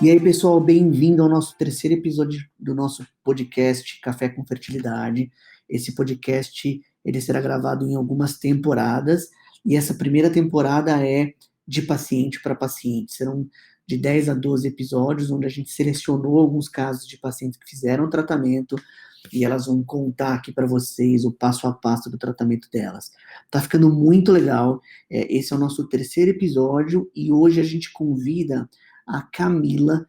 E aí, pessoal, bem-vindo ao nosso terceiro episódio do nosso podcast Café com Fertilidade. Esse podcast, ele será gravado em algumas temporadas, e essa primeira temporada é de paciente para paciente. Serão de 10 a 12 episódios, onde a gente selecionou alguns casos de pacientes que fizeram tratamento, e elas vão contar aqui para vocês o passo a passo do tratamento delas. Tá ficando muito legal. Esse é o nosso terceiro episódio, e hoje a gente convida a Camila,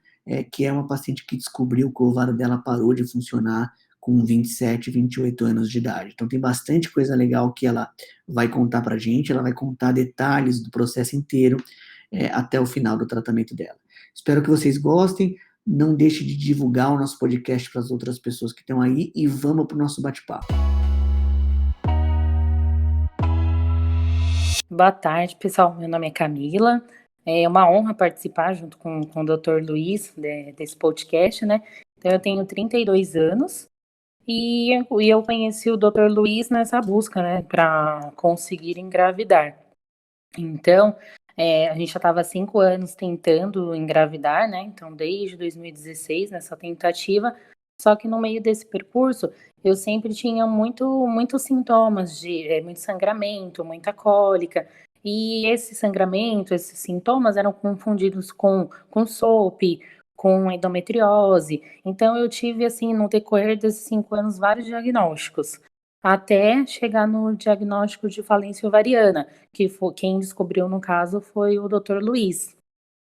que é uma paciente que descobriu que o ovário dela parou de funcionar com 27, 28 anos de idade. Então tem bastante coisa legal que ela vai contar pra gente, ela vai contar detalhes do processo inteiro até o final do tratamento dela. Espero que vocês gostem, não deixe de divulgar o nosso podcast para as outras pessoas que estão aí e vamos para o nosso bate-papo. Boa tarde, pessoal. Meu nome é Camila. É uma honra participar junto com o Dr. Luiz desse podcast, né? Então, eu tenho 32 anos e eu conheci o Dr. Luiz nessa busca, né, para conseguir engravidar. Então, a gente já estava há 5 anos tentando engravidar, né? Então, desde 2016, nessa tentativa. Só que no meio desse percurso, eu sempre tinha muitos sintomas de muito sangramento, muita cólica. E esse sangramento, esses sintomas eram confundidos com SOP, com endometriose. Então, eu tive, assim, no decorrer desses 5 anos, vários diagnósticos. Até chegar no diagnóstico de falência ovariana, que foi, quem descobriu, no caso, foi o Dr. Luiz.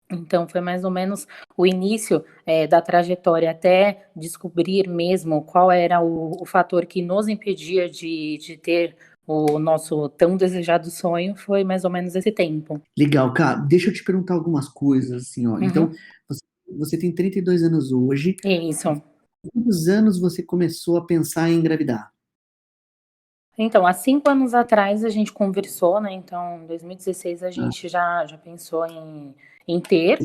Então, foi mais ou menos o início da trajetória até descobrir mesmo qual era o fator que nos impedia de ter o nosso tão desejado sonho, foi mais ou menos esse tempo. Legal, cara. Deixa eu te perguntar algumas coisas, assim, ó. Então, Uhum. você tem 32 anos hoje. Isso. Quantos anos você começou a pensar em engravidar? Então, há 5 anos atrás a gente conversou, né? Então, em 2016 a Ah, gente já pensou em ter.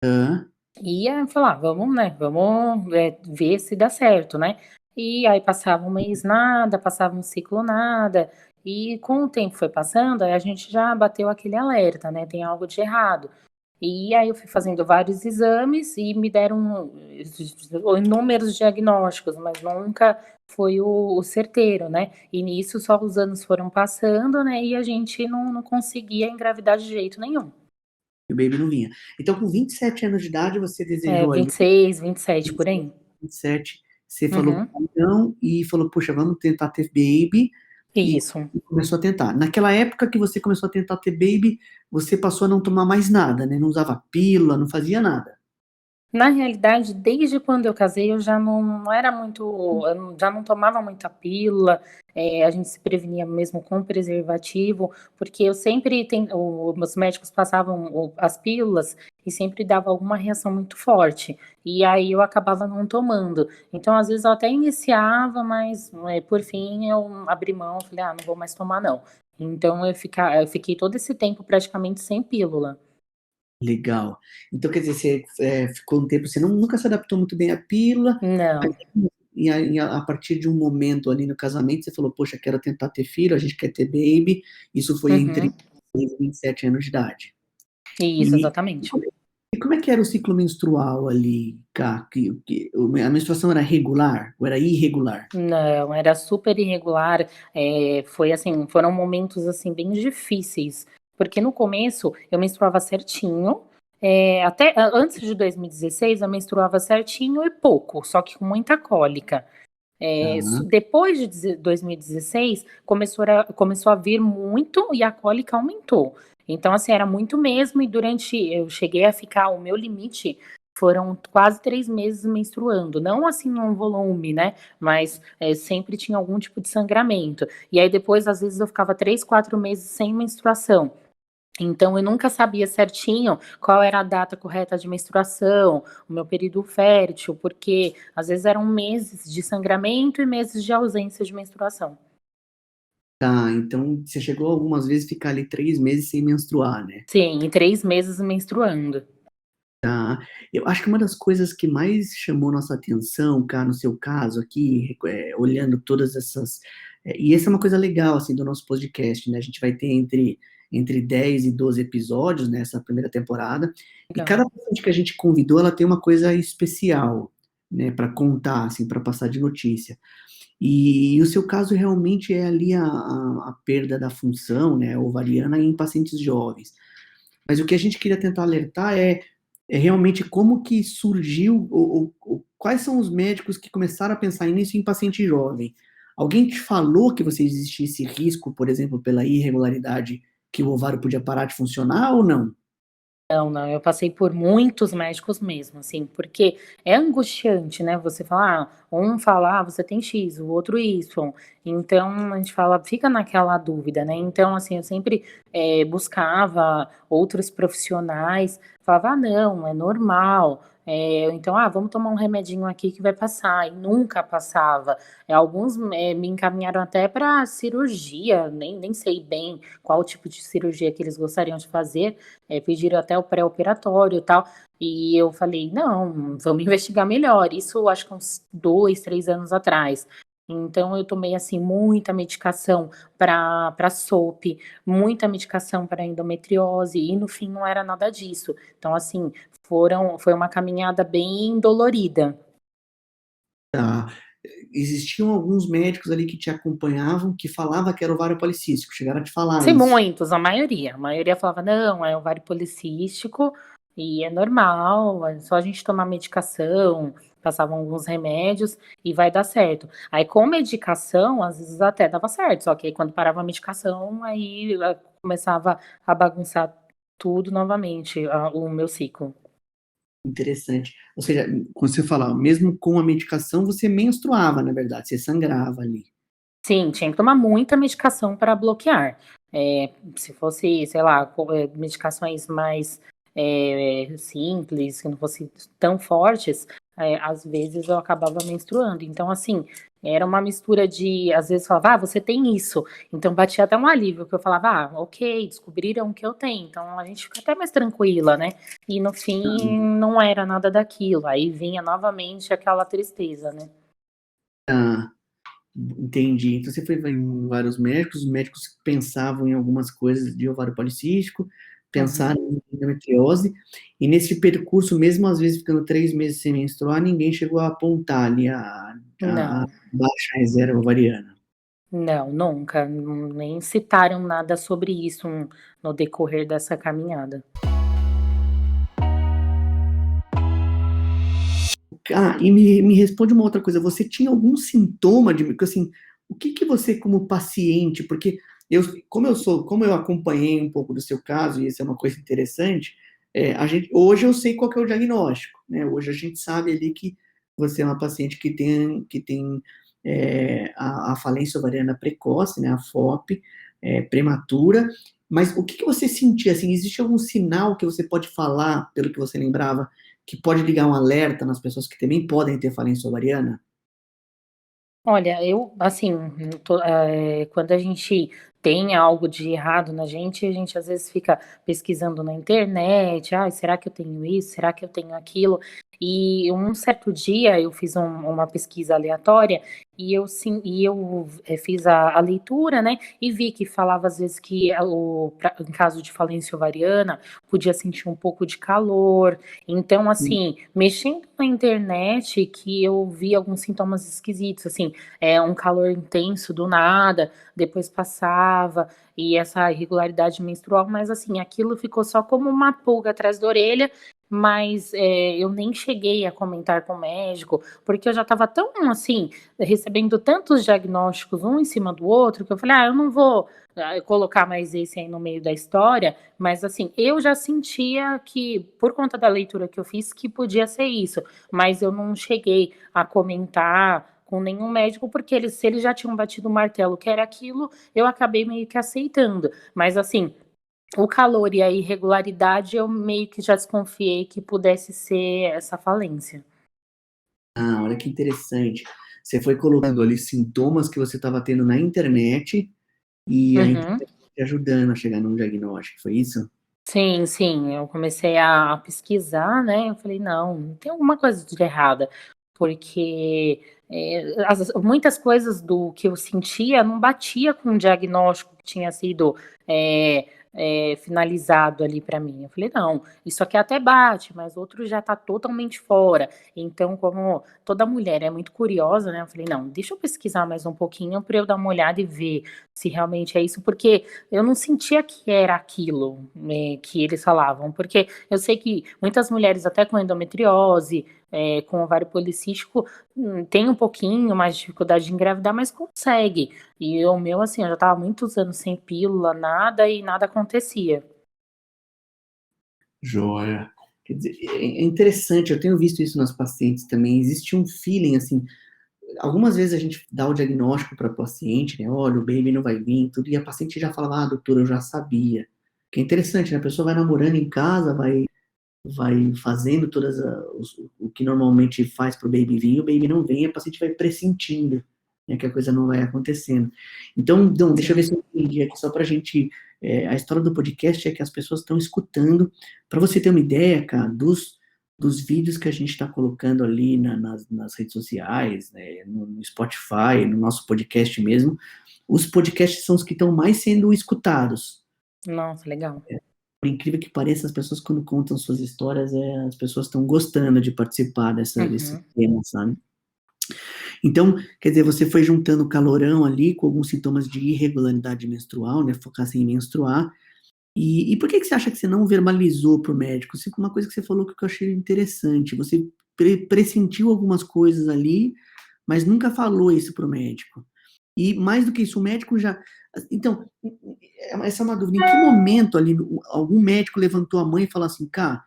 Hã? E ia falar, vamos, né? Vamos ver se dá certo, né? E aí passava um mês nada, passava um ciclo nada. E com o tempo foi passando, aí a gente já bateu aquele alerta, né? Tem algo de errado. E aí eu fui fazendo vários exames e me deram inúmeros diagnósticos, mas nunca foi o certeiro, né? E nisso só os anos foram passando, né? E a gente não conseguia engravidar de jeito nenhum. O baby não vinha. Então, com 27 anos de idade, você desejou ali, 26, 27 por aí. 27, você falou Uhum. não e falou, poxa, vamos tentar ter baby, e Isso. começou a tentar. Naquela época que você começou a tentar ter baby, você passou a não tomar mais nada, né? Não usava pílula, não fazia nada. Na realidade, desde quando eu casei, eu já não era muito, já não tomava muita pílula, a gente se prevenia mesmo com preservativo, porque eu sempre os médicos passavam as pílulas e sempre dava alguma reação muito forte, e aí eu acabava não tomando. Então, às vezes eu até iniciava, mas por fim eu abri mão, falei, não vou mais tomar não. Então eu fiquei todo esse tempo praticamente sem pílula. Legal. Então, quer dizer, você ficou um tempo, você nunca se adaptou muito bem à pílula, Não. e a partir de um momento ali no casamento, você falou, poxa, quero tentar ter filho, a gente quer ter baby, isso foi entre Uhum. 26 e 27 anos de idade. Isso, E, exatamente. e como é que era o ciclo menstrual ali, Cá? A menstruação era regular ou era irregular? Não, era super irregular, foi assim, foram momentos, assim, bem difíceis, porque no começo eu menstruava certinho, até antes de 2016 eu menstruava certinho e pouco, só que com muita cólica. Tá. Depois de 2016 começou a vir muito e a cólica aumentou. Então, assim, era muito mesmo, e eu cheguei a ficar, o meu limite foram quase 3 meses menstruando, não assim num volume, né, mas, sempre tinha algum tipo de sangramento. E aí depois, às vezes, eu ficava 3, 4 meses sem menstruação. Então eu nunca sabia certinho qual era a data correta de menstruação, o meu período fértil, porque às vezes eram meses de sangramento e meses de ausência de menstruação. Tá, então você chegou algumas vezes a ficar ali 3 meses sem menstruar, né? Sim, em 3 meses menstruando. Tá. Eu acho que uma das coisas que mais chamou nossa atenção, cá, no seu caso aqui, olhando todas essas. E essa é uma coisa legal, assim, do nosso podcast, né? A gente vai ter entre entre 10 e 12 episódios nessa primeira temporada. E Legal. cada paciente que a gente convidou, ela tem uma coisa especial, né, para contar, assim, para passar de notícia. E o seu caso realmente é ali a perda da função, né, ovariana em pacientes jovens. Mas o que a gente queria tentar alertar é realmente como que surgiu, ou quais são os médicos que começaram a pensar nisso em paciente jovem. Alguém te falou que você existia esse risco, por exemplo, pela irregularidade, que o ovário podia parar de funcionar ou não? Não, não, eu passei por muitos médicos mesmo, assim, porque é angustiante, né? Você falar, um fala, você tem X, o outro Y. Então, a gente fala, fica naquela dúvida, né? Então, assim, eu sempre buscava outros profissionais, falava, não, é normal. Então, vamos tomar um remedinho aqui que vai passar. E nunca passava. Alguns me encaminharam até para cirurgia, nem sei bem qual tipo de cirurgia que eles gostariam de fazer, pediram até o pré-operatório e tal, e eu falei, não, vamos investigar melhor, isso acho que uns 2, 3 anos atrás. Então eu tomei, assim, muita medicação para SOP, muita medicação para endometriose, e no fim não era nada disso. Então, assim, foi uma caminhada bem dolorida. Tá. Existiam alguns médicos ali que te acompanhavam que falavam que era ovário policístico, chegaram a te falar Sim, isso. muitos, a maioria falava: "Não, é ovário policístico e é normal, é só a gente tomar medicação", passavam alguns remédios e vai dar certo. Aí com medicação, às vezes até dava certo, só que aí quando parava a medicação, aí, começava a bagunçar tudo novamente, o meu ciclo. Interessante. Ou seja, quando você fala, mesmo com a medicação, você menstruava, na verdade, você sangrava ali. Sim, tinha que tomar muita medicação para bloquear. Se fosse, sei lá, medicações mais simples, que não fossem tão fortes, às vezes eu acabava menstruando. Então, assim, era uma mistura de, às vezes falava, você tem isso. Então, batia até um alívio, que eu falava, ok, descobriram que eu tenho. Então, a gente fica até mais tranquila, né? E no fim, não era nada daquilo. Aí vinha novamente aquela tristeza, né? Ah, entendi. Então você foi em vários médicos, os médicos pensavam em algumas coisas de ovário policístico, pensaram Uhum. em endometriose, e nesse percurso, mesmo às vezes ficando 3 meses sem menstruar, ninguém chegou a apontar ali a Não. baixa reserva ovariana. Não, nunca, nem citaram nada sobre isso no decorrer dessa caminhada. E me responde uma outra coisa, você tinha algum sintoma de, porque assim, o que que você como paciente, porque como eu acompanhei um pouco do seu caso, e isso é uma coisa interessante, hoje eu sei qual que é o diagnóstico, né? Hoje a gente sabe ali que você é uma paciente que tem a falência ovariana precoce, né? A FOP, prematura, mas o que que você sentia, assim, existe algum sinal que você pode falar, pelo que você lembrava, que pode ligar um alerta nas pessoas que também podem ter falência ovariana? Olha, eu, assim, quando a gente tem algo de errado na gente, a gente às vezes fica pesquisando na internet, será que eu tenho isso? Será que eu tenho aquilo? E um certo dia eu fiz uma pesquisa aleatória e eu sim, fiz a leitura, né? E vi que falava às vezes que em caso de falência ovariana podia sentir um pouco de calor. Então, assim, mexendo na internet, que eu vi alguns sintomas esquisitos, assim, um calor intenso do nada, depois passava, e essa irregularidade menstrual, mas assim, aquilo ficou só como uma pulga atrás da orelha, mas eu nem cheguei a comentar com o médico, porque eu já estava tão assim, recebendo tantos diagnósticos um em cima do outro, que eu falei, eu não vou colocar mais esse aí no meio da história, mas assim, eu já sentia que, por conta da leitura que eu fiz, que podia ser isso, mas eu não cheguei a comentar com nenhum médico, porque se eles já tinham batido o martelo que era aquilo, eu acabei meio que aceitando. Mas assim, o calor e a irregularidade, eu meio que já desconfiei que pudesse ser essa falência. Olha que interessante. Você foi colocando ali sintomas que você estava tendo na internet e a Uhum. internet te ajudando a chegar num diagnóstico, foi isso? Sim, sim, eu comecei a pesquisar, né, eu falei: "Não, tem alguma coisa de errada", porque, muitas coisas do que eu sentia não batia com o diagnóstico que tinha sido, finalizado ali para mim. Eu falei, não, isso aqui até bate, mas outro já está totalmente fora. Então, como toda mulher é muito curiosa, né? Eu falei, não, deixa eu pesquisar mais um pouquinho para eu dar uma olhada e ver se realmente é isso, porque eu não sentia que era aquilo, que eles falavam, porque eu sei que muitas mulheres, até com endometriose, com ovário policístico, tem um pouquinho mais de dificuldade de engravidar, mas consegue. E o meu, assim, eu já estava muitos anos sem pílula, nada, e nada acontecia. Joia. Quer dizer, é interessante, eu tenho visto isso nas pacientes também. Existe um feeling, assim, algumas vezes a gente dá o diagnóstico para a paciente, né? Olha, o baby não vai vir, tudo, e a paciente já fala, doutora, eu já sabia. Que é interessante, né? A pessoa vai namorando em casa, vai fazendo o que normalmente faz para o baby vir, o baby não vem, a paciente vai pressentindo, né, que a coisa não vai acontecendo. Então, deixa eu ver Sim. se eu entendi aqui, só para a gente. A história do podcast é que as pessoas estão escutando, para você ter uma ideia, cara, dos vídeos que a gente está colocando ali nas redes sociais, né, no Spotify, no nosso podcast mesmo. Os podcasts são os que estão mais sendo escutados. Nossa, legal. Por incrível que pareça, as pessoas quando contam suas histórias, as pessoas estão gostando de participar desse Uhum. tema, sabe? Então, quer dizer, você foi juntando calorão ali com alguns sintomas de irregularidade menstrual, né? Focar sem menstruar. E por que você acha que você não verbalizou para o médico? Uma coisa que você falou que eu achei interessante. Você pressentiu algumas coisas ali, mas nunca falou isso para o médico. E mais do que isso, o médico já. Então, essa é uma dúvida. Em que momento ali algum médico levantou a mão e falou assim, cara,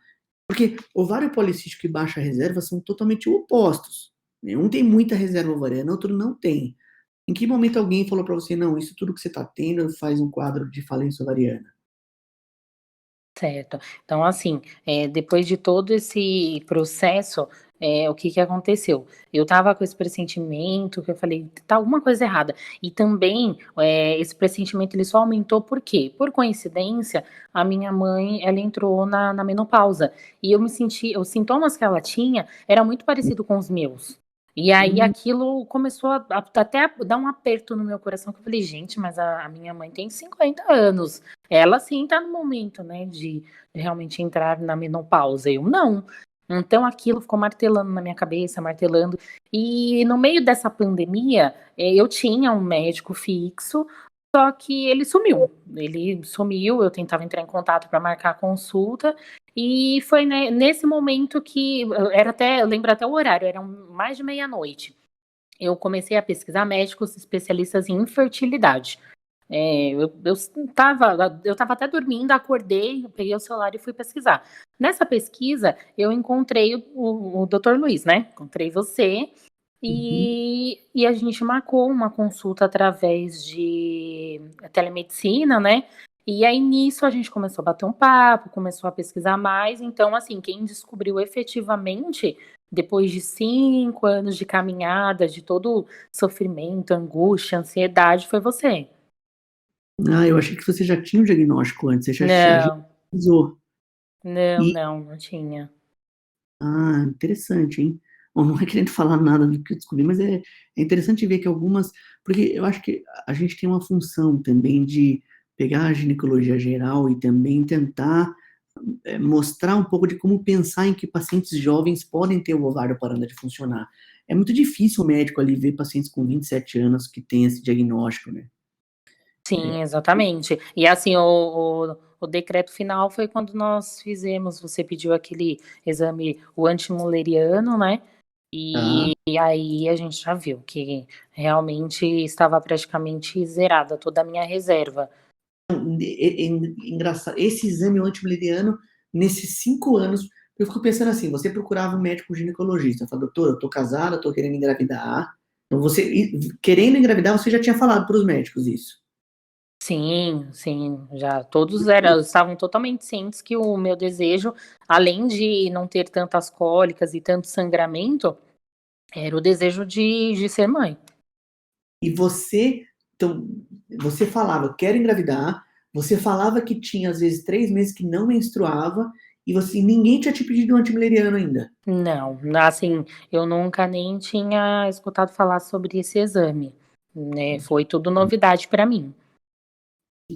porque ovário policístico e baixa reserva são totalmente opostos, né? Um tem muita reserva ovariana, outro não tem. Em que momento alguém falou para você, não, isso tudo que você está tendo faz um quadro de falência ovariana? Certo. Então, assim, depois de todo esse processo, o que que aconteceu? Eu estava com esse pressentimento que eu falei: "Tá alguma coisa errada". E também, esse pressentimento ele só aumentou por quê? Por coincidência, a minha mãe, ela entrou na menopausa, e eu me senti os sintomas que ela tinha era muito parecido com os meus. E aí Hum, aquilo começou a até a dar um aperto no meu coração, que eu falei: "Gente, mas a minha mãe tem 50 anos, ela sim tá no momento, né, de realmente entrar na menopausa, eu não". Então aquilo ficou martelando na minha cabeça, martelando. E no meio dessa pandemia, eu tinha um médico fixo, só que ele sumiu. Ele sumiu, eu tentava entrar em contato para marcar a consulta, e foi nesse momento que era até, eu lembro até o horário, eram mais de meia-noite. Eu comecei a pesquisar médicos especialistas em infertilidade. Eu estava até dormindo, acordei, peguei o celular e fui pesquisar. Nessa pesquisa, eu encontrei o Dr. Luiz, né? Encontrei você uhum. e a gente marcou uma consulta através de telemedicina, né? E aí nisso a gente começou a bater um papo, começou a pesquisar mais. Então, assim, quem descobriu efetivamente, depois de 5 anos de caminhada, de todo sofrimento, angústia, ansiedade, foi você. Ah, eu achei que você já tinha o diagnóstico antes, você já Não, avisou. não, E, não, não tinha. interessante, hein? Bom, não é querendo falar nada do que eu descobri, mas é interessante ver que algumas. Porque eu acho que a gente tem uma função também de pegar a ginecologia geral e também tentar mostrar um pouco de como pensar em que pacientes jovens podem ter o ovário parando de funcionar. É muito difícil o médico ali ver pacientes com 27 anos que têm esse diagnóstico, né? Sim, exatamente. E assim, o decreto final foi quando nós fizemos, você pediu aquele exame, o antimuleriano, né? Tá? E aí a gente já viu que realmente estava praticamente zerada toda a minha reserva. Engraçado, esse exame antimileriano, nesses 5 anos, eu fico pensando assim, você procurava um médico ginecologista, fala, doutor, eu tô casada, tô querendo engravidar, então querendo engravidar, você já tinha falado para os médicos isso. Sim, sim, já todos estavam totalmente cientes que o meu desejo, além de não ter tantas cólicas e tanto sangramento, era o desejo de ser mãe. E então, você falava, eu quero engravidar, você falava que tinha, às vezes, 3 meses que não menstruava, e ninguém tinha te pedido um antimileriano ainda. Não, assim, eu nunca nem tinha escutado falar sobre esse exame, né? Foi tudo novidade para mim.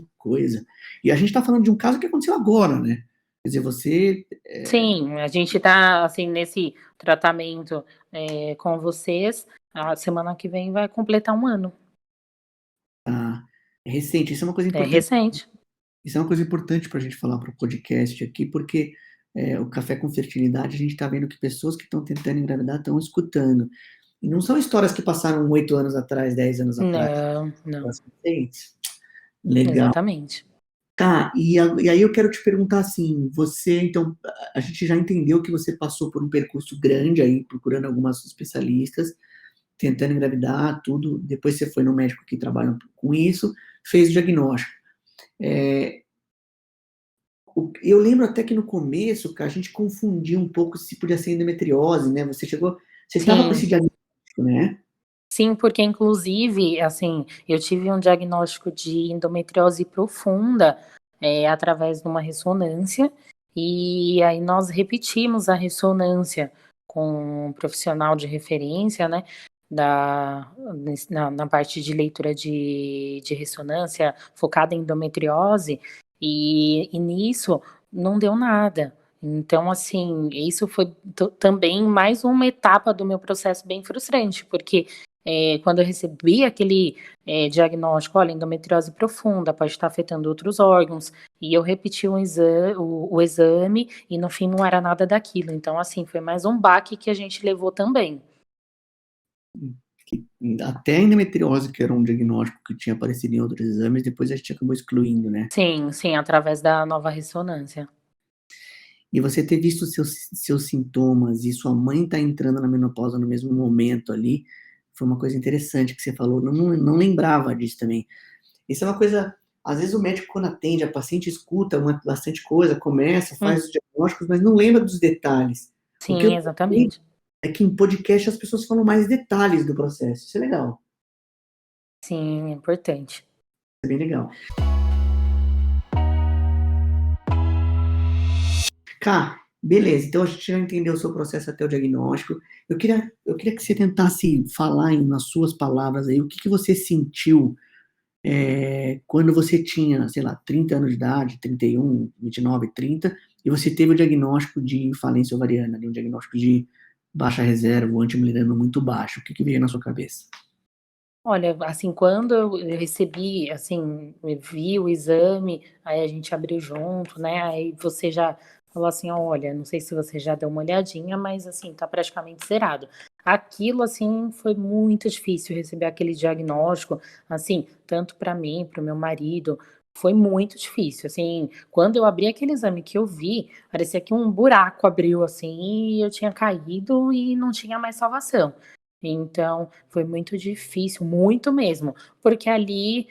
Que coisa. E a gente está falando de um caso que aconteceu agora, né? Quer dizer, você. Sim, a gente está assim nesse tratamento com vocês. A semana que vem vai completar um ano. Tá, é recente, isso é uma coisa É importante. recente. Isso é uma coisa importante para a gente falar para o podcast aqui, porque o Café com Fertilidade, a gente está vendo que pessoas que estão tentando engravidar estão escutando. E não são histórias que passaram 8 anos atrás, 10 anos atrás. Não, não, Elas são recentes. Legal. exatamente. Tá, e aí eu quero te perguntar assim, você, então, a gente já entendeu que você passou por um percurso grande aí, procurando algumas especialistas, tentando engravidar, tudo, depois você foi no médico que trabalha com isso, fez o diagnóstico. Eu lembro até que no começo, que a gente confundia um pouco se podia ser endometriose, né? Você estava com esse Sim, diagnóstico, né? sim, porque inclusive, assim, eu tive um diagnóstico de endometriose profunda através de uma ressonância, e aí nós repetimos a ressonância com um profissional de referência, né, na parte de leitura de ressonância focada em endometriose, e nisso não deu nada. Então, assim, isso foi também mais uma etapa do meu processo bem frustrante, porque quando eu recebi aquele diagnóstico, olha, endometriose profunda, pode estar afetando outros órgãos, e eu repeti o exame, e no fim não era nada daquilo. Então, assim, foi mais um baque que a gente levou também. Que até a endometriose, que era um diagnóstico que tinha aparecido em outros exames, depois a gente acabou excluindo, né? Sim, sim, através da nova ressonância. E você ter visto seus sintomas e sua mãe tá entrando na menopausa no mesmo momento ali, foi uma coisa interessante que você falou. Não lembrava disso também. Isso é uma coisa. Às vezes o médico, quando atende, a paciente escuta bastante coisa, começa, Hum, faz os diagnósticos, mas não lembra dos detalhes. O que eu sim, percebi exatamente. é que em podcast as pessoas falam mais detalhes do processo. Isso é legal. Sim, é importante. É bem legal. Cá, beleza. Então a gente já entendeu o seu processo até o diagnóstico. Eu queria que você tentasse falar nas suas palavras aí o que você sentiu quando você tinha, sei lá, 30 anos de idade, 31, 29, 30, e você teve o diagnóstico de falência ovariana, um diagnóstico de baixa reserva, o antimileriano muito baixo. O que veio na sua cabeça? Olha, assim, quando eu recebi, assim, eu vi o exame, aí a gente abriu junto, né? Aí você já falou assim, olha, não sei se você já deu uma olhadinha, mas assim, tá praticamente zerado. Aquilo, assim, foi muito difícil receber aquele diagnóstico, assim, tanto para mim, para o meu marido, foi muito difícil. Assim, quando eu abri aquele exame que eu vi, parecia que um buraco abriu, assim, e eu tinha caído e não tinha mais salvação. Então, foi muito difícil, muito mesmo, porque ali,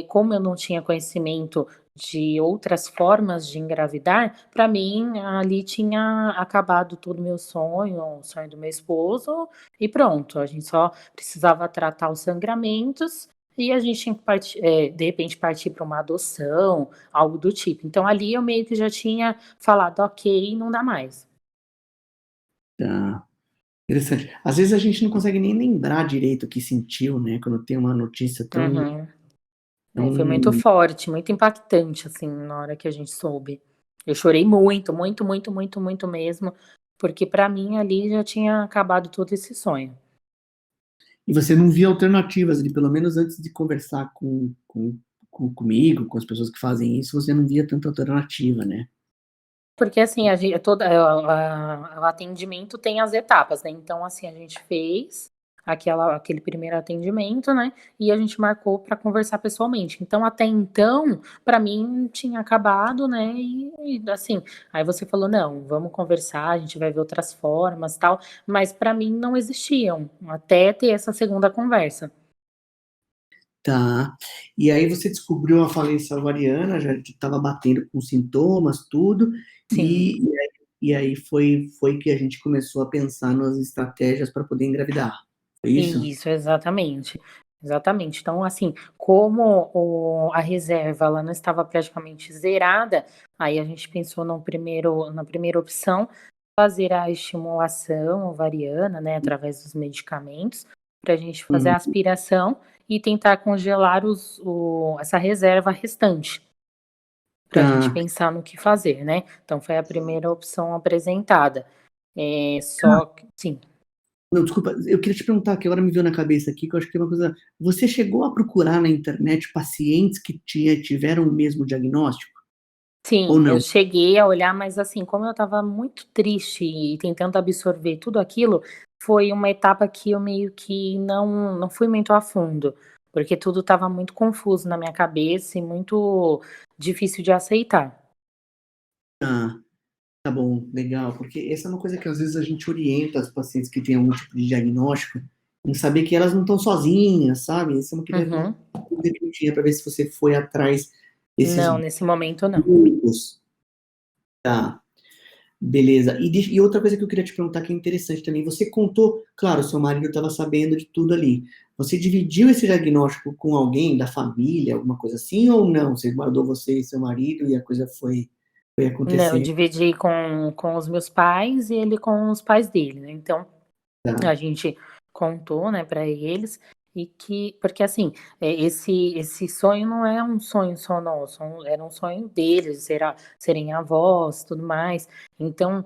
como eu não tinha conhecimento de outras formas de engravidar, para mim ali tinha acabado todo o meu sonho, o sonho do meu esposo, e pronto, a gente só precisava tratar os sangramentos e a gente tinha que de repente partir para uma adoção, algo do tipo. Então ali eu meio que já tinha falado: "Ok, não dá mais". Tá. Interessante. Às vezes a gente não consegue nem lembrar direito o que sentiu, né? Quando tem uma notícia tão, Uhum. Foi muito tão. forte, muito impactante, assim, na hora que a gente soube. Eu chorei muito, muito, muito, muito, muito mesmo, porque pra mim ali já tinha acabado todo esse sonho. E você não via alternativas ali, pelo menos antes de conversar comigo, com as pessoas que fazem isso, você não via tanta alternativa, né? Porque assim, o atendimento tem as etapas, né? Então, assim, a gente fez aquele primeiro atendimento, né? E a gente marcou para conversar pessoalmente. Então, até então, para mim tinha acabado, né? E assim, aí você falou, não, vamos conversar, a gente vai ver outras formas, tal. Mas para mim não existiam, até ter essa segunda conversa. Tá. E aí você descobriu a falência ovariana, já estava batendo com sintomas, tudo, Sim. e aí foi que a gente começou a pensar nas estratégias para poder engravidar. Foi isso? Isso, exatamente. Exatamente. Então, assim, como a reserva ela não estava praticamente zerada, aí a gente pensou na primeira opção, fazer a estimulação ovariana, né, através dos medicamentos, para a gente fazer a aspiração e tentar congelar essa reserva restante, para a gente Tá. pensar no que fazer, né? Então foi a primeira opção apresentada. Ah, Só que, sim. não, desculpa, eu queria te perguntar, que agora me veio na cabeça aqui, que eu acho que é uma coisa. Você chegou a procurar na internet pacientes que tiveram o mesmo diagnóstico? Ou Sim, eu não? cheguei a olhar, mas assim, como eu estava muito triste e tentando absorver tudo aquilo, foi uma etapa que eu meio que não fui muito a fundo, porque tudo estava muito confuso na minha cabeça e muito difícil de aceitar. Ah, tá bom, legal, porque essa é uma coisa que às vezes a gente orienta as pacientes que têm algum tipo de diagnóstico em saber que elas não estão sozinhas, sabe? Essa é uma Uhum. dúvida que eu tinha para ver se você foi atrás desses Não, nesse momento não. grupos. Tá, beleza. E outra coisa que eu queria te perguntar que é interessante também, você contou, claro, seu marido estava sabendo de tudo ali. Você dividiu esse diagnóstico com alguém da família, alguma coisa assim, ou não? Você guardou você e seu marido e a coisa foi Não, eu acontecer? dividi com os meus pais e ele com os pais dele, né? Então, a Tá. gente contou, né, para eles e que porque assim, esse sonho não é um sonho só nosso, era um sonho deles, serem avós, tudo mais. Então,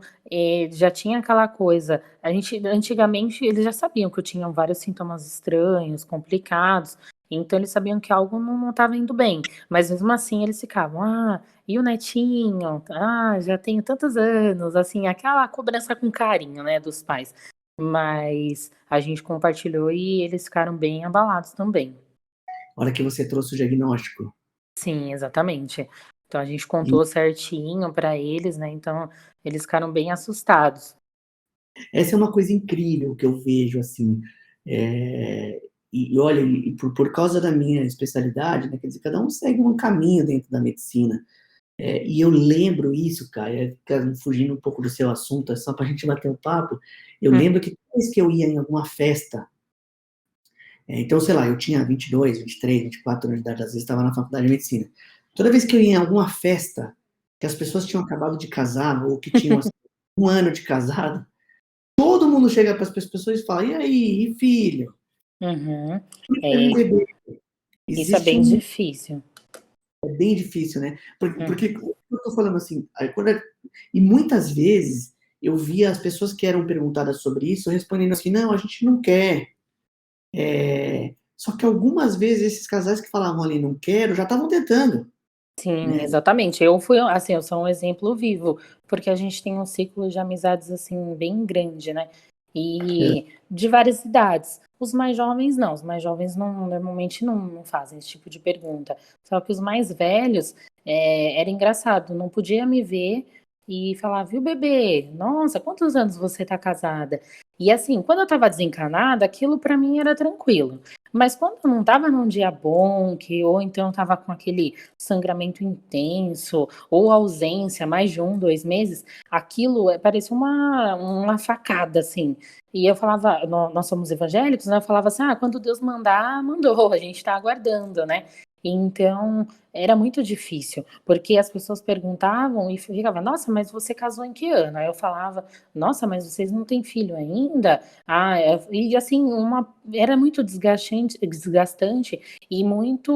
já tinha aquela coisa, a gente antigamente eles já sabiam que eu tinha vários sintomas estranhos, complicados, então eles sabiam que algo não estava indo bem, mas mesmo assim eles ficavam: "Ah, e o netinho? Ah, já tenho tantos anos", assim, aquela cobrança com carinho, né, dos pais. Mas a gente compartilhou e eles ficaram bem abalados também. A hora que você trouxe o diagnóstico. Sim, exatamente. Então a gente E contou certinho para eles, né, então eles ficaram bem assustados. essa é uma coisa incrível que eu vejo, assim, é, e olha, e por causa da minha especialidade, né, quer dizer, cada um segue um caminho dentro da medicina. E eu lembro isso, cara, fugindo um pouco do seu assunto, é só para a gente bater um papo. Eu Hum, lembro que toda vez que eu ia em alguma festa, então, sei lá, eu tinha 22, 23, 24 anos de idade, às vezes estava na faculdade de medicina. Toda vez que eu ia em alguma festa, que as pessoas tinham acabado de casar, ou que tinham assim, um ano de casado, todo mundo chega para as pessoas e fala: e aí, e filho? uhum. Como é que vai vir É, bebê? isso é Existe bem um. difícil. É bem difícil, né? Porque Uhum. eu tô falando assim, e muitas vezes eu via as pessoas que eram perguntadas sobre isso respondendo assim, não, a gente não quer. Só que algumas vezes esses casais que falavam ali não quero já estavam tentando, Sim, né? exatamente. Eu fui assim, eu sou um exemplo vivo, porque a gente tem um ciclo de amizades, assim, bem grande, né, e de várias idades. Os mais jovens não, os mais jovens normalmente não fazem esse tipo de pergunta. Só que os mais velhos, era engraçado, não podia me ver e falar: "Viu, bebê? Nossa, quantos anos você tá casada?". E assim, quando eu estava desencanada, aquilo para mim era tranquilo. Mas quando eu não estava num dia bom, ou então estava com aquele sangramento intenso ou ausência, mais de 1, 2 meses, aquilo, parecia uma facada, assim. E eu falava nós somos evangélicos, né, eu falava assim: "Ah, quando Deus mandar, mandou, a gente está aguardando", né. Então, era muito difícil, porque as pessoas perguntavam e ficava: "Nossa, mas você casou em que ano?". Aí eu falava: "Nossa, mas vocês não têm filho ainda?". Ah, e assim, era muito desgastante e muito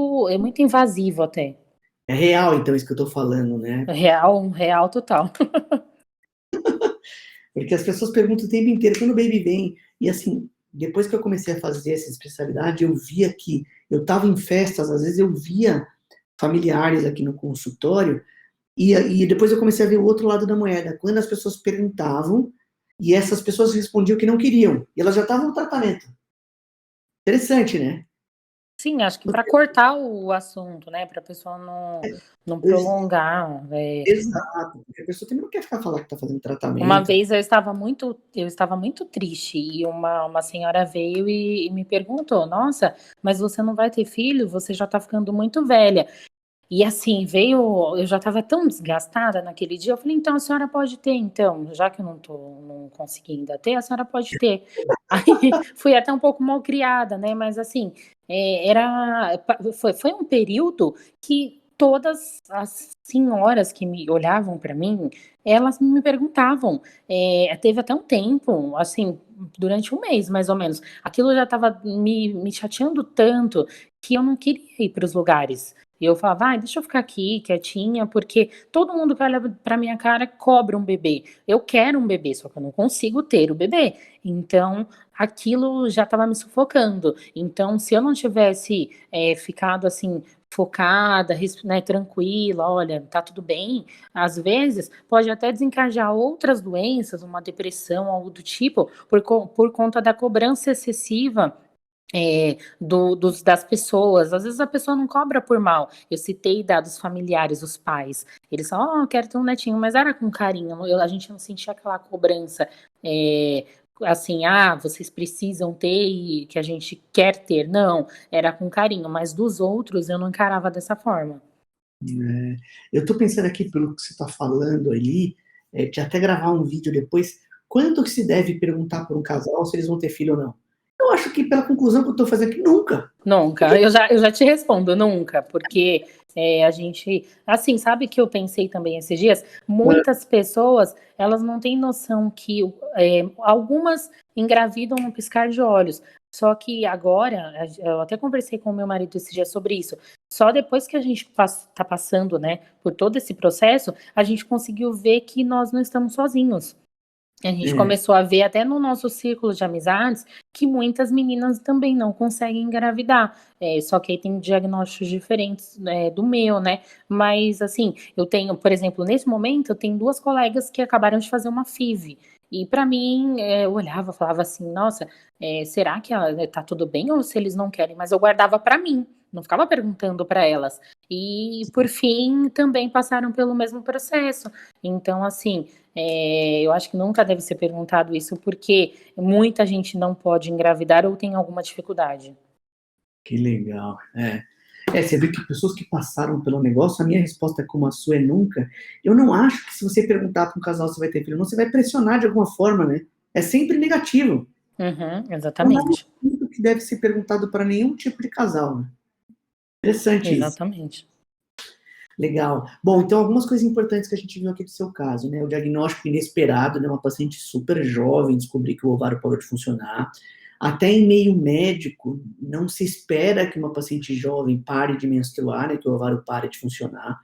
invasivo até. É real, então, isso que eu tô falando, né? Real, real total. Porque as pessoas perguntam o tempo inteiro, quando o baby vem? E assim, depois que eu comecei a fazer essa especialidade, eu via que eu estava em festas, às vezes eu via familiares aqui no consultório. E depois eu comecei a ver o outro lado da moeda, quando as pessoas perguntavam e essas pessoas respondiam que não queriam, e elas já estavam no tratamento. Interessante, né? Sim, acho que para cortar o assunto, né, para a pessoa não Ex- prolongar, Exato, porque a pessoa também não quer ficar falando que está fazendo uma tratamento. vez eu estava muito triste e uma senhora veio e me perguntou: "Nossa, mas você não vai ter filho? Você já está ficando muito velha". E assim, eu já estava tão desgastada naquele dia, eu falei: "Então a senhora pode ter então, já que eu não consegui ainda ter, a senhora pode ter". Aí fui até um pouco malcriada, né, mas assim, era pa foi um período que todas as senhoras que me olhavam para mim, elas me perguntavam, teve até um tempo, assim, durante um mês, mais ou menos. Aquilo já estava me chateando tanto que eu não queria ir para os lugares. E eu falava, vai, deixa eu ficar aqui quietinha, porque todo mundo que olha para minha cara cobra um bebê. Eu quero um bebê, só que eu não consigo ter o bebê. Então, aquilo já estava me sufocando. Então, se eu não tivesse ficado assim focada, né, tranquila, olha, tá tudo bem. Às vezes pode até desencadear outras doenças, uma depressão, algo do tipo, por conta da cobrança excessiva das pessoas. Às vezes a pessoa não cobra por mal. Eu citei dados familiares, os pais. Eles falam, quero ter um netinho, mas era com carinho. A gente não sentia aquela cobrança. Assim, vocês precisam ter e que a gente quer ter. Não, era com carinho, mas dos outros eu não encarava dessa forma. Eu estou pensando aqui, pelo que você está falando ali, de até gravar um vídeo depois, quanto que se deve perguntar para um casal se eles vão ter filho ou não? Eu acho que, pela conclusão que eu estou fazendo aqui, nunca. Nunca, eu já te respondo, nunca, porque a gente, assim, sabe que eu pensei também esses dias? Muitas pessoas, elas não têm noção que algumas engravidam no piscar de olhos, só que agora, eu até conversei com o meu marido esses dias sobre isso, só depois que a gente está passando, né, por todo esse processo, a gente conseguiu ver que nós não estamos sozinhos. A gente começou a ver até no nosso círculo de amizades que muitas meninas também não conseguem engravidar. Só que aí tem diagnósticos diferentes do meu, né? Mas assim, eu tenho, por exemplo, nesse momento, eu tenho 2 colegas que acabaram de fazer uma FIV. E para mim, eu olhava, falava assim, nossa, será que tá tudo bem ou se eles não querem? Mas eu guardava para mim, não ficava perguntando para elas. E por fim, também passaram pelo mesmo processo. Então, assim, eu acho que nunca deve ser perguntado isso, porque muita gente não pode engravidar ou tem alguma dificuldade. Que legal. Você vê que pessoas que passaram pelo negócio, a minha resposta, como a sua, é nunca. Eu não acho que se você perguntar para um casal se vai ter filho ou não, você vai pressionar de alguma forma, né? É sempre negativo. Uhum, Eu não exatamente. sinto que deve ser perguntado para nenhum tipo de casal, né? Interessante isso. Exatamente. Legal. Bom, então algumas coisas importantes que a gente viu aqui do seu caso, né? O diagnóstico inesperado, né? Uma paciente super jovem descobrir que o ovário parou de funcionar. Até em meio médico, não se espera que uma paciente jovem pare de menstruar, né? Que o ovário pare de funcionar.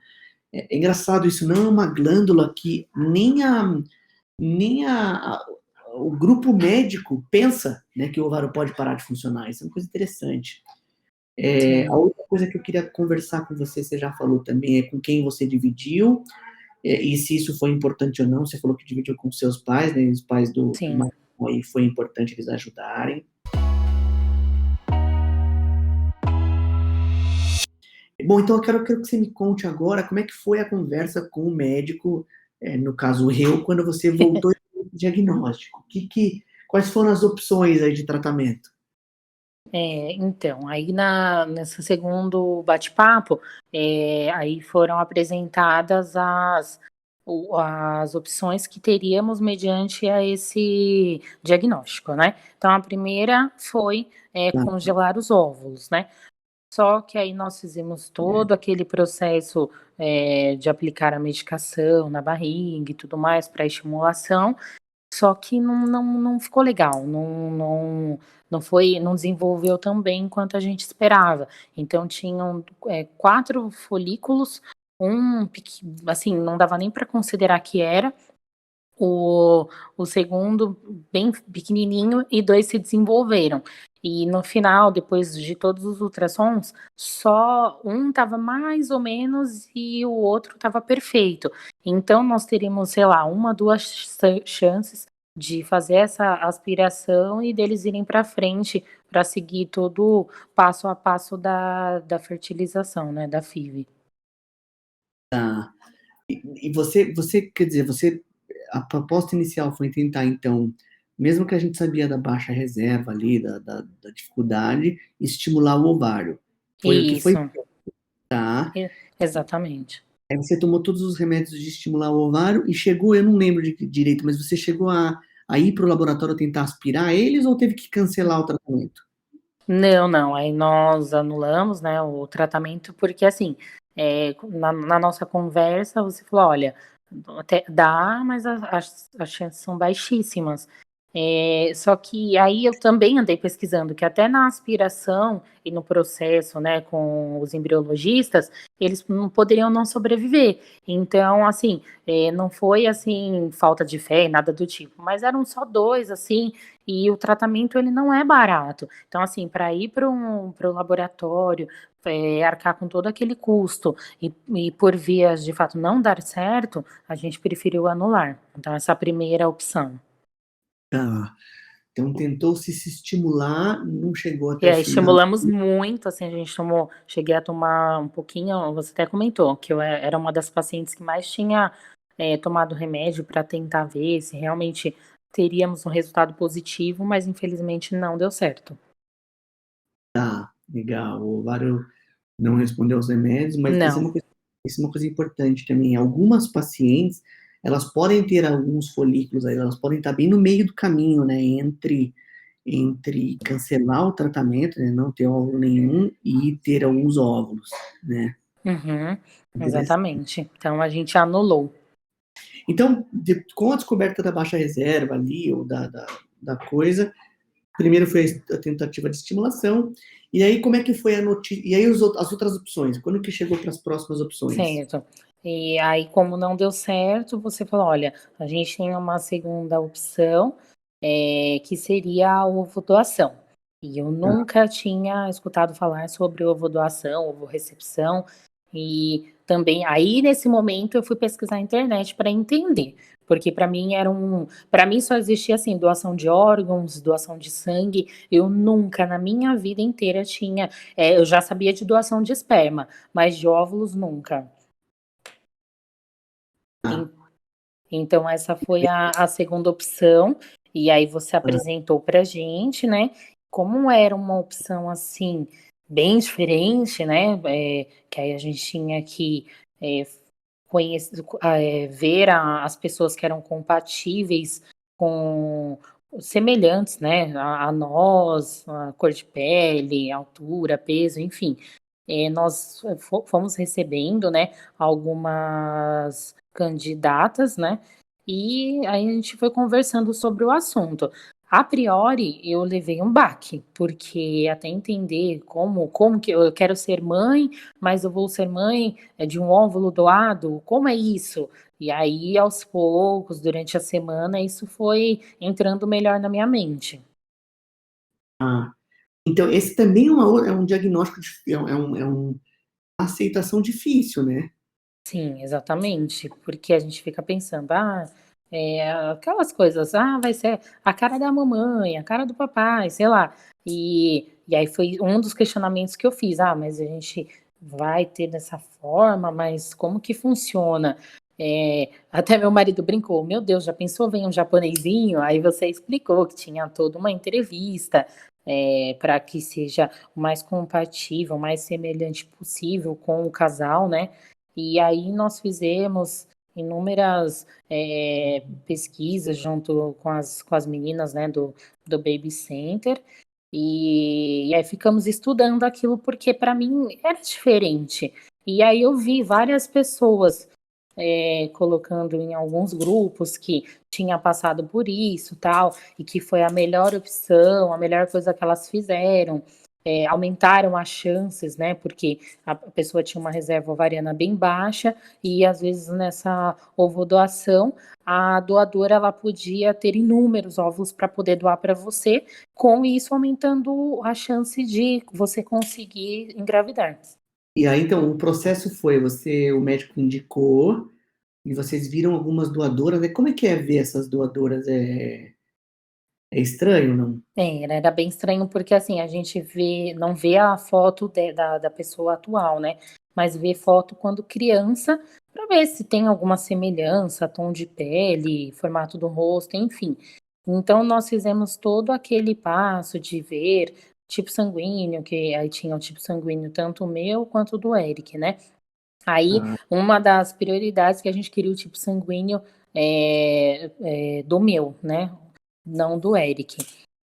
É engraçado, isso não é uma glândula que nem o grupo médico pensa, né, que o ovário pode parar de funcionar. Isso é uma coisa interessante. A Sim. outra coisa que eu queria conversar com você, você já falou também, é com quem você dividiu, e se isso foi importante ou não. Você falou que dividiu com seus pais, né? Os pais do Sim. Marcão, aí foi importante eles ajudarem. Bom, então eu quero que você me conte agora como é que foi a conversa com o médico, no caso eu, quando você voltou do diagnóstico. Quais foram as opções aí de tratamento? Então, aí nesse segundo bate-papo, aí foram apresentadas as opções que teríamos mediante a esse diagnóstico, né? Então, a primeira foi Tá, congelar os óvulos, né? Só que aí nós fizemos todo aquele processo de aplicar a medicação na barriga e tudo mais para estimulação, só que não ficou legal, não desenvolveu tão bem quanto a gente esperava. Então tinham 4 folículos, assim, não dava nem para considerar que era, o segundo bem pequenininho e 2 se desenvolveram. E no final, depois de todos os ultrassons, só um estava mais ou menos e o outro estava perfeito. Então nós teríamos, sei lá, 1, 2 chances de fazer essa aspiração e deles irem para frente para seguir todo passo a passo da fertilização, né, da FIV. tá. E você, quer dizer, a proposta inicial foi tentar, então, mesmo que a gente sabia da baixa reserva ali, da dificuldade, estimular o ovário. Foi o que foi, Isso, tá? exatamente. Aí você tomou todos os remédios de estimular o ovário e chegou, eu não lembro direito, mas você chegou a ir para o laboratório tentar aspirar eles ou teve que cancelar o tratamento? Não, não, aí nós anulamos, né, o tratamento, porque assim, na nossa conversa você falou, olha, até dá, mas as chances são baixíssimas. Só que aí eu também andei pesquisando que até na aspiração e no processo, né, com os embriologistas, eles não poderiam não sobreviver. Então, assim, não foi assim falta de fé, nada do tipo, mas eram só dois, assim, e o tratamento ele não é barato. Então, assim, para ir para o laboratório, arcar com todo aquele custo e por vias de fato não dar certo, a gente preferiu anular. Então, essa é a primeira opção. Tá. Então tentou se estimular, não chegou até E o aí final. estimulamos muito, assim, a gente tomou, cheguei a tomar um pouquinho, você até comentou, que eu era uma das pacientes que mais tinha tomado remédio para tentar ver se realmente teríamos um resultado positivo, mas infelizmente não deu certo. Tá, legal. O ovário não respondeu aos remédios, mas Não. isso é uma coisa importante também. Algumas pacientes, elas podem ter alguns folículos aí, elas podem estar bem no meio do caminho, né, entre cancelar o tratamento, né, não ter óvulo nenhum e ter alguns óvulos, né? Uhum, Interessante. exatamente. Então a gente anulou. Então, com a descoberta da baixa reserva ali, ou da coisa, primeiro foi a tentativa de estimulação, e aí como é que foi a notícia? E aí as outras opções? Quando que chegou para as próximas opções? Certo. E aí, como não deu certo, você falou: olha, a gente tem uma segunda opção, que seria a ovodoação. E eu Tá. nunca tinha escutado falar sobre ovodoação, ovorecepção, e também aí nesse momento eu fui pesquisar na internet para entender, porque para mim só existia assim, doação de órgãos, doação de sangue. Eu nunca na minha vida inteira tinha, eu já sabia de doação de esperma, mas de óvulos nunca. Tá. En- Então, essa foi a segunda opção, e aí você Ah, apresentou para a gente, né? Como era uma opção assim, bem diferente, né? Que aí a gente tinha que é, conhecer, ver as pessoas que eram compatíveis com semelhantes, né? A nós, a cor de pele, altura, peso, enfim. Nós fomos recebendo, né, algumas candidatas, né, e aí a gente foi conversando sobre o assunto. A priori, eu levei um baque, porque até entender como que eu quero ser mãe, mas eu vou ser mãe de um óvulo doado, como é isso? E aí, aos poucos, durante a semana, isso foi entrando melhor na minha mente. ah. Então, esse também é um diagnóstico, é uma aceitação difícil, né? Sim, exatamente, porque a gente fica pensando, aquelas coisas, vai ser a cara da mamãe, a cara do papai, sei lá. E aí foi um dos questionamentos que eu fiz, mas a gente vai ter dessa forma, mas como que funciona? Até meu marido brincou, meu Deus, já pensou, vem um japonesinho? Aí você explicou que tinha toda uma entrevista, para que seja o mais compatível, o mais semelhante possível com o casal, né? E aí nós fizemos inúmeras pesquisas junto com as meninas, né, do Baby Center, e aí ficamos estudando aquilo porque para mim era diferente. E aí eu vi várias pessoas colocando em alguns grupos que tinha passado por isso, tal, e que foi a melhor opção, a melhor coisa que elas fizeram. Aumentaram as chances, né? Porque a pessoa tinha uma reserva ovariana bem baixa e às vezes nessa ovodoação a doadora ela podia ter inúmeros óvulos para poder doar para você, com isso aumentando a chance de você conseguir engravidar. E aí, então, o processo foi, o médico indicou, e vocês viram algumas doadoras, né? Como é que é ver essas doadoras? É estranho, não? Era bem estranho porque assim, a gente não vê a foto da pessoa atual, né? Mas vê foto quando criança, para ver se tem alguma semelhança, tom de pele, formato do rosto, enfim. Então nós fizemos todo aquele passo de ver tipo sanguíneo, que aí tinha o tipo sanguíneo tanto o meu quanto o do Eric, né? Aí Ah, uma das prioridades que a gente queria o tipo sanguíneo do meu, né? Não do Eric.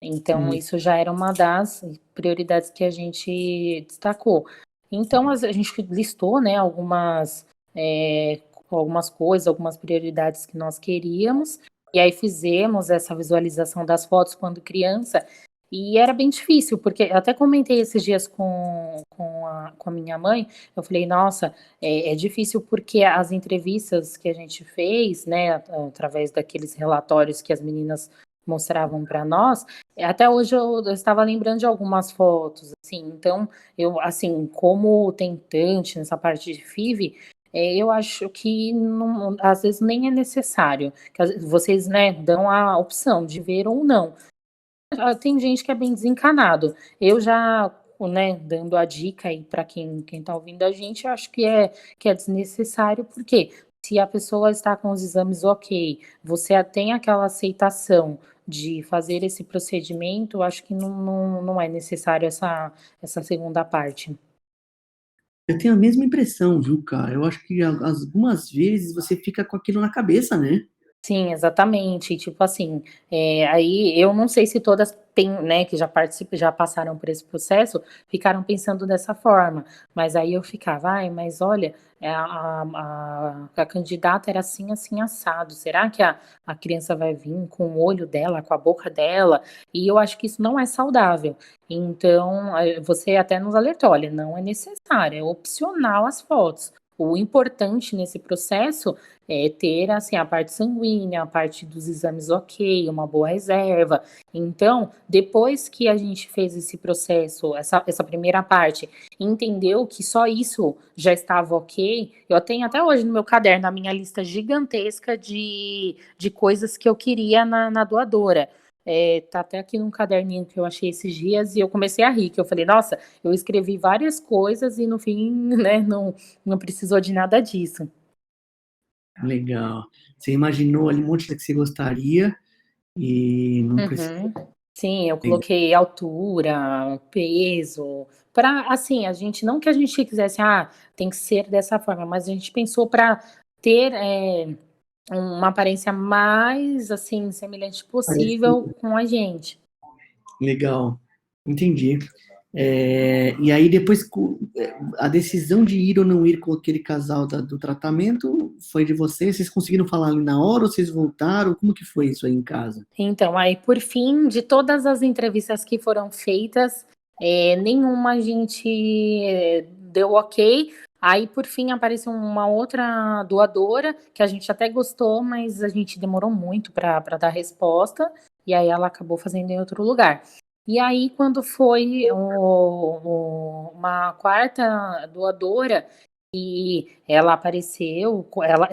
Então, hum. isso já era uma das prioridades que a gente destacou. Então, a gente listou, né, é, algumas coisas, algumas prioridades que nós queríamos, E aí fizemos essa visualização das fotos quando criança, e era bem difícil, porque eu até comentei esses dias com a minha mãe, eu falei, nossa, é difícil porque as entrevistas que a gente fez, né, através daqueles relatórios que as meninas mostravam para nós, até hoje eu estava lembrando de algumas fotos, assim, então eu, assim, como tentante nessa parte de FIV, eu acho que não, às vezes nem é necessário, que vocês, né, dão a opção de ver ou não. Tem gente que é bem desencanado. Eu já, né, dando a dica aí para quem está ouvindo a gente, eu acho que é desnecessário, porque se a pessoa está com os exames ok, você tem aquela aceitação de fazer esse procedimento, eu acho que não é necessário essa segunda parte. Eu tenho a mesma impressão, viu, cara? Eu acho que algumas vezes você fica com aquilo na cabeça, né? Sim, exatamente. Tipo assim, aí eu não sei se todas têm, né, que já participam, já passaram por esse processo, ficaram pensando dessa forma. Mas aí eu ficava, ai, mas olha, a candidata era assim, assim, assado. Será que a criança vai vir com o olho dela, com a boca dela? E eu acho que isso não é saudável. Então, você até nos alertou, olha, não é necessário, é opcional as fotos. O importante nesse processo ter assim a parte sanguínea, a parte dos exames ok, uma boa reserva. Então, depois que a gente fez esse processo, essa primeira parte, entendeu que só isso já estava ok, eu tenho até hoje no meu caderno a minha lista gigantesca de coisas que eu queria na doadora. Tá até aqui num caderninho que eu achei esses dias e eu comecei a rir, que eu falei, nossa, eu escrevi várias coisas e no fim, né, não precisou de nada disso. Legal. Você imaginou ali um monte de que você gostaria e não precisa. Uhum. Sim, eu coloquei altura, peso, para assim, a gente não que a gente quisesse, tem que ser dessa forma, mas a gente pensou para ter uma aparência mais assim semelhante possível com a gente. Legal. Entendi. E aí depois a decisão de ir ou não ir com aquele casal do tratamento foi de vocês? Vocês conseguiram falar ali na hora ou vocês voltaram? Como que foi isso aí em casa? Então, aí por fim, de todas as entrevistas que foram feitas, nenhuma a gente deu ok. Aí, por fim, apareceu uma outra doadora que a gente até gostou, mas a gente demorou muito para dar resposta. E aí ela acabou fazendo em outro lugar. E aí, quando foi uma quarta doadora, e ela apareceu,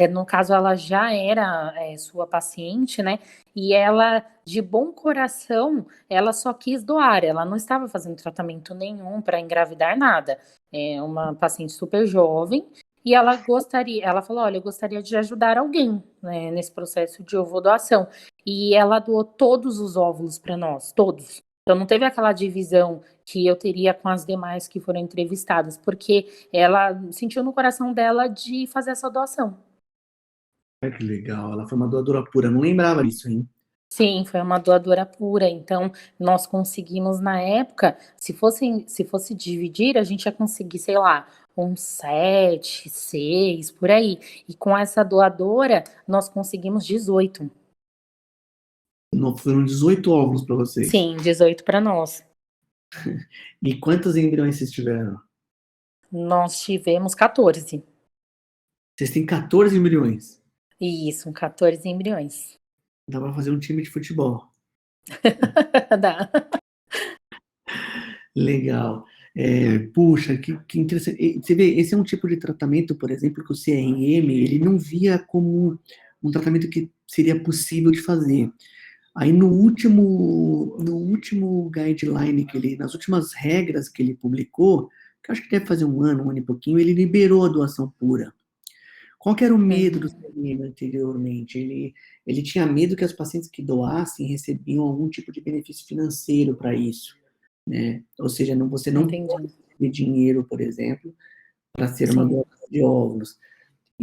no caso, ela já era sua paciente, né? E ela, de bom coração, ela só quis doar, ela não estava fazendo tratamento nenhum para engravidar nada. É uma paciente super jovem e ela gostaria, ela falou, olha, eu gostaria de ajudar alguém, né, nesse processo de ovodoação. E ela doou todos os óvulos para nós, todos. Então não teve aquela divisão que eu teria com as demais que foram entrevistadas, porque ela sentiu no coração dela de fazer essa doação. Ai, que legal. Ela foi uma doadora pura. Eu não lembrava disso, hein? Sim, foi uma doadora pura. Então, nós conseguimos na época, se fosse dividir, a gente ia conseguir, sei lá, uns 7, 6, por aí. E com essa doadora, nós conseguimos 18. Não, foram 18 óvulos para vocês. Sim, 18 para nós. E quantos embriões vocês tiveram? Nós tivemos 14. Vocês têm 14 embriões. Isso, 14 embriões. Dá para fazer um time de futebol. Dá. Legal. Puxa, que interessante. Você vê, esse é um tipo de tratamento, por exemplo, que o CRM, ele não via como um tratamento que seria possível de fazer. Aí no último guideline nas últimas regras que ele publicou, que eu acho que deve fazer um ano e pouquinho, ele liberou a doação pura. Qual que era o medo do Uhum, CRM anteriormente? Ele tinha medo que as pacientes que doassem recebiam algum tipo de benefício financeiro para isso, né? Ou seja, você não pode entendi. receber dinheiro, por exemplo, para ser uma Sim. doadora de óvulos.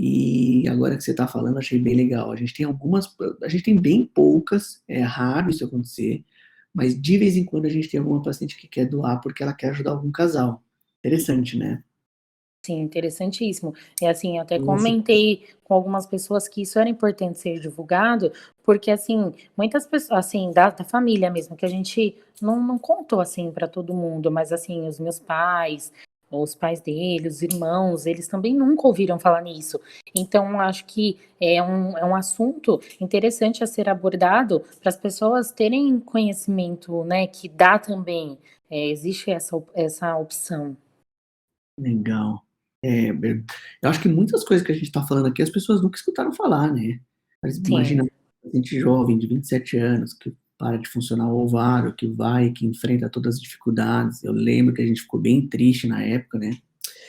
E agora que você está falando, achei bem legal. A gente tem bem poucas, é raro isso acontecer, mas de vez em quando a gente tem alguma paciente que quer doar porque ela quer ajudar algum casal. Interessante, né? Sim, interessantíssimo. E assim, até Esse- comentei com algumas pessoas que isso era importante ser divulgado, porque assim, muitas pessoas, assim, da família mesmo, que a gente não contou assim para todo mundo, mas assim, os meus pais, os pais dele, os irmãos, eles também nunca ouviram falar nisso. Então, acho que é um assunto interessante a ser abordado para as pessoas terem conhecimento, né, que dá também, existe essa opção. Legal. Eu acho que muitas coisas que a gente está falando aqui as pessoas nunca escutaram falar, né? Mas Sim. imagina um gente jovem de 27 anos que para de funcionar o ovário, que enfrenta todas as dificuldades. Eu lembro que a gente ficou bem triste na época, né?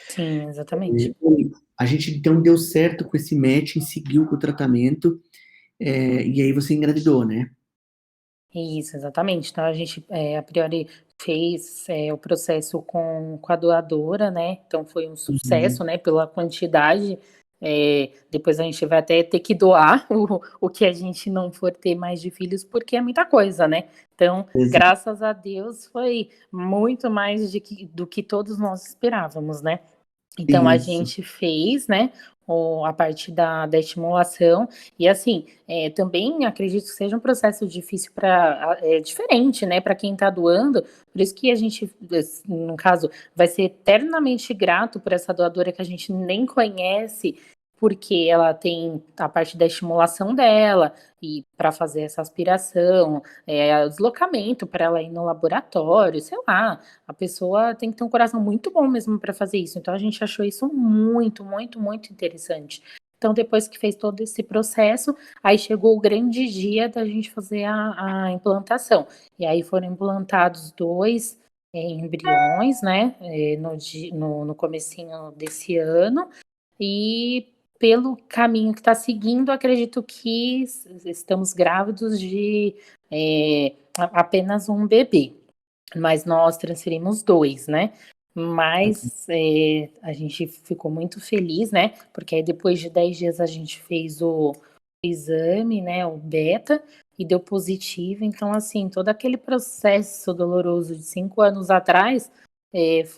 Sim, exatamente. A gente então deu certo com esse match, seguiu com o tratamento, e aí você engravidou, né? Isso, exatamente. Então a gente, a priori, fez o processo com a doadora, né? Então foi um Uhum. sucesso, né? Pela quantidade. Depois a gente vai até ter que doar o que a gente não for ter mais de filhos, porque é muita coisa, né? Então, Exato. graças a Deus, foi muito mais do que todos nós esperávamos, né? Então a Isso. gente fez, né, a parte da estimulação, e assim, também acredito que seja um processo difícil diferente, né, para quem está doando, por isso que a gente, no caso, vai ser eternamente grato por essa doadora que a gente nem conhece, porque ela tem a parte da estimulação dela, e para fazer essa aspiração, o deslocamento para ela ir no laboratório, sei lá, a pessoa tem que ter um coração muito bom mesmo para fazer isso. Então a gente achou isso muito, muito, muito interessante. Então, depois que fez todo esse processo, aí chegou o grande dia da gente fazer a implantação. E aí foram implantados dois embriões, né, no comecinho desse ano. E pelo caminho que está seguindo, acredito que estamos grávidos de apenas um bebê, mas nós transferimos dois, né? Mas a gente ficou muito feliz, né? Porque aí depois de 10 dias a gente fez o exame, né? O beta, e deu positivo. Então, assim, todo aquele processo doloroso de 5 anos atrás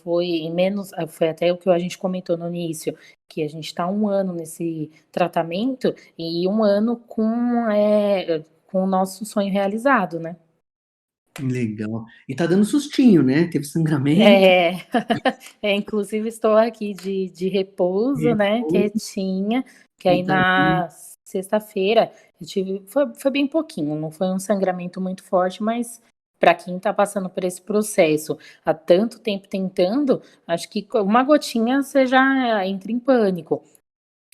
foi em menos. Foi até o que a gente comentou no início, que a gente está 1 ano nesse tratamento e 1 ano com o nosso sonho realizado, né? Legal. E tá dando sustinho, né? Teve sangramento. É, inclusive estou aqui de repouso, né, quietinha, que aí Sentadinho. na sexta-feira eu tive, foi bem pouquinho, não foi um sangramento muito forte, mas para quem está passando por esse processo há tanto tempo tentando, acho que uma gotinha você já entra em pânico.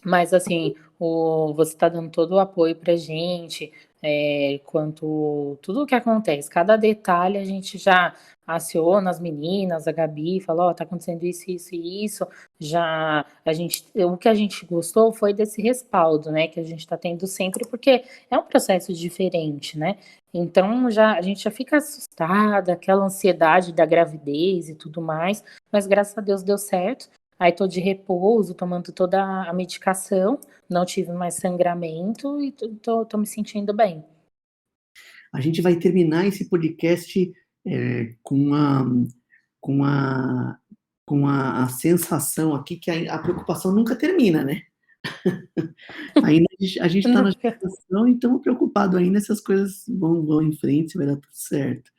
Mas assim, você está dando todo o apoio pra gente, quanto tudo o que acontece, cada detalhe a gente já aciona as meninas, a Gabi, fala, ó, tá acontecendo isso, isso e isso. Já o que a gente gostou foi desse respaldo, né, que a gente está tendo sempre, porque é um processo diferente, né? Então a gente já fica assustada, aquela ansiedade da gravidez e tudo mais, mas graças a Deus deu certo. Aí tô de repouso, tomando toda a medicação, não tive mais sangramento e tô me sentindo bem. A gente vai terminar esse podcast com com a, a sensação aqui que a preocupação nunca termina, né? Ainda a gente está na gestação e estamos preocupados ainda se as coisas vão em frente, se vai dar tudo certo.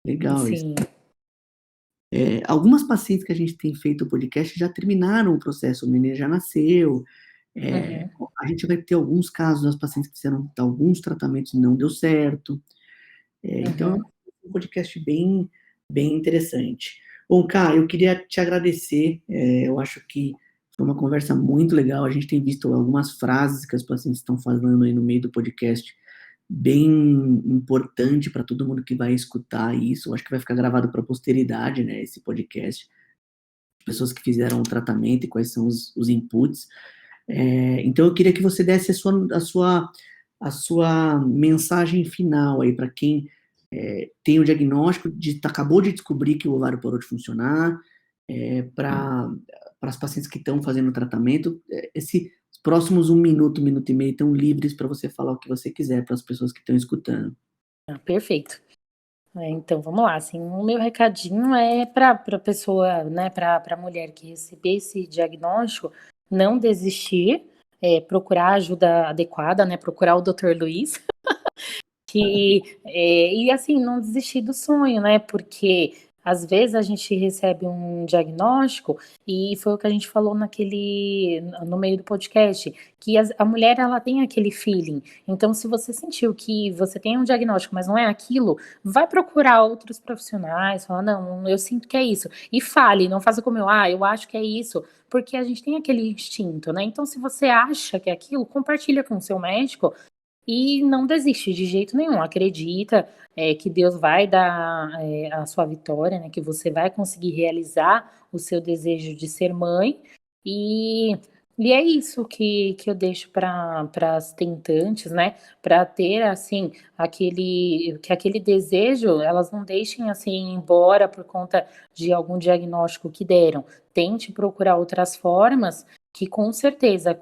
Legal isso. Sim. Algumas pacientes que a gente tem feito o podcast já terminaram o processo, o neném já nasceu. É, Uhum, a gente vai ter alguns casos das pacientes que fizeram alguns tratamentos e não deu certo. Então, uhum. é um podcast bem interessante. Bom, Cá, eu queria te agradecer. Eu acho que foi uma conversa muito legal. A gente tem visto algumas frases que as pacientes estão falando aí no meio do podcast, bem importante para todo mundo que vai escutar isso. Eu acho que vai ficar gravado para a posteridade, né, esse podcast. Pessoas que fizeram o tratamento e quais são os inputs. Então, eu queria que você desse a sua mensagem final aí para quem tem o diagnóstico acabou de descobrir que o ovário parou de funcionar, para as pacientes que estão fazendo o tratamento, esses próximos 1 minuto, 1 minuto e meio estão livres para você falar o que você quiser para as pessoas que estão escutando. Ah, perfeito. Então, vamos lá, assim, o meu recadinho é para a pessoa, né, para a mulher que receber esse diagnóstico, não desistir, procurar ajuda adequada, né, procurar o Dr. Luiz, e assim, não desistir do sonho, né? Porque às vezes a gente recebe um diagnóstico e foi o que a gente falou no meio do podcast, que a mulher ela tem aquele feeling. Então, se você sentiu que você tem um diagnóstico, mas não é aquilo, vai procurar outros profissionais, fala, não, eu sinto que é isso. E fale, não faça como eu acho que é isso, porque a gente tem aquele instinto, né? Então, se você acha que é aquilo, compartilha com o seu médico e não desiste de jeito nenhum. Acredita que Deus vai dar a sua vitória, né? Que você vai conseguir realizar o seu desejo de ser mãe. E, e é isso que eu deixo para as tentantes, né? Para ter assim aquele desejo, elas não deixem assim ir embora por conta de algum diagnóstico que deram. Tente procurar outras formas que com certeza,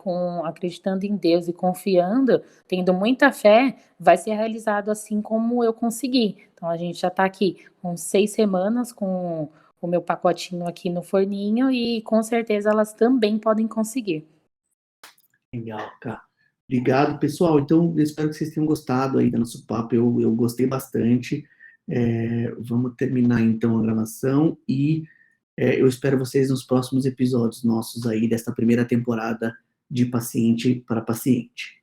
acreditando em Deus e confiando, tendo muita fé, vai ser realizado assim como eu consegui. Então a gente já está aqui com 6 semanas com o meu pacotinho aqui no forninho e com certeza elas também podem conseguir. Legal, cara. Obrigado, pessoal. Então, eu espero que vocês tenham gostado aí do nosso papo. Eu gostei bastante. Vamos terminar então a gravação e eu espero vocês nos próximos episódios nossos aí desta primeira temporada de Paciente para Paciente.